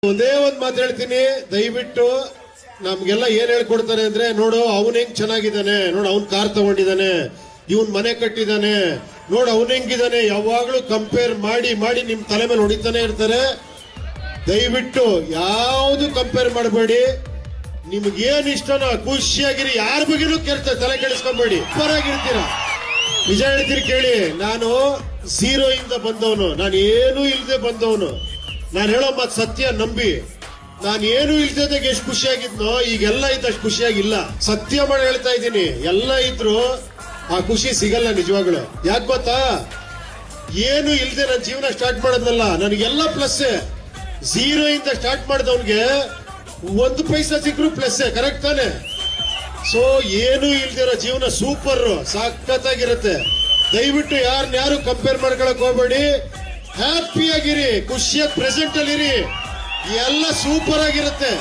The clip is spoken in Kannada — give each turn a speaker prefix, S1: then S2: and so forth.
S1: ಒಂದೇ ಒಂದ್ ಮಾತು ಹೇಳ್ತೀನಿ, ದಯವಿಟ್ಟು ನಮ್ಗೆಲ್ಲ ಏನ್ ಹೇಳ್ಕೊಡ್ತಾರೆ ಅಂದ್ರೆ, ನೋಡು ಅವನ್ ಹೆಂಗ್ ಚೆನ್ನಾಗಿದ್ದಾನೆ, ನೋಡು ಅವ್ನ್ ಕಾರ್ ತಗೊಂಡಿದ್ದಾನೆ, ಇವನ್ ಮನೆ ಕಟ್ಟಿದ್ದಾನೆ, ನೋಡು ಅವನ್ ಹೆಂಗಿದ್ದಾನೆ, ಯಾವಾಗ್ಲೂ ಕಂಪೇರ್ ಮಾಡಿ ಮಾಡಿ ನಿಮ್ ತಲೆ ಮೇಲೆ ಹೊಡಿತಾನೆ ಇರ್ತಾರೆ. ದಯವಿಟ್ಟು ಯಾವ್ದು ಕಂಪೇರ್ ಮಾಡಬೇಡಿ. ನಿಮ್ಗೆ ಏನ್ ಇಷ್ಟನೋ ಖುಷಿಯಾಗಿರಿ, ಯಾರ ಬಗ್ಗೆನೂ ತಲೆ ಕೆಡಿಸ್ಕೊಂಬೇಡಿ, ಸೂಪರ್ ಆಗಿರ್ತೀರ. ನಿಜ ಹೇಳ್ತೀರಿ ಕೇಳಿ, ನಾನು ಝೀರೋ ಇಂದ ಬಂದವನು, ನಾನು ಏನೂ ಇಲ್ಲದೆ ಬಂದವನು. ನಾನು ಹೇಳೋ ಮಾತು ಸತ್ಯ ನಂಬಿ. ನಾನು ಏನು ಇಲ್ದಾಗ ಎಷ್ಟು ಖುಷಿಯಾಗಿದ್ನೋ ಈಗೆಲ್ಲ ಇದ್ದಷ್ಟು ಖುಷಿಯಾಗಿಲ್ಲ. ಸತ್ಯ ಮಾಡಿ ಹೇಳ್ತಾ ಇದ್ದೀನಿ, ಎಲ್ಲ ಇದ್ರು ಆ ಖುಷಿ ಸಿಗಲ್ಲ ನಿಜವಾಗ್ಲು. ಯಾಕೆ ಗೊತ್ತಾ, ಏನು ಇಲ್ದೆ ನನ್ನ ಜೀವನ ಸ್ಟಾರ್ಟ್ ಮಾಡೋದ್ನಲ್ಲ, ನನಗೆಲ್ಲ ಪ್ಲಸ್. ಝೀರೋ ಇಂದ ಸ್ಟಾರ್ಟ್ ಮಾಡಿದವನ್ಗೆ 1 ಪೈಸಾ ಸಿಕ್ಕರು ಪ್ಲಸ್, ಕರೆಕ್ಟ್ ತಾನೆ? ಸೊ ಏನು ಇಲ್ದಿರೋ ಜೀವನ ಸೂಪರ್, ಸಖತ್ತಾಗಿರುತ್ತೆ. ದಯವಿಟ್ಟು ಯಾರು ಕಂಪೇರ್ ಮಾಡ್ಕೊಳಕ್ ಹೋಗ್ಬೇಡಿ. ಹ್ಯಾಪಿ ಆಗಿರಿ, ಖುಷಿಯಾಗಿ ಪ್ರೆಸೆಂಟ್ ಅಲ್ಲಿ ಇರಿ, ಎಲ್ಲ ಸೂಪರ್ ಆಗಿರುತ್ತೆ.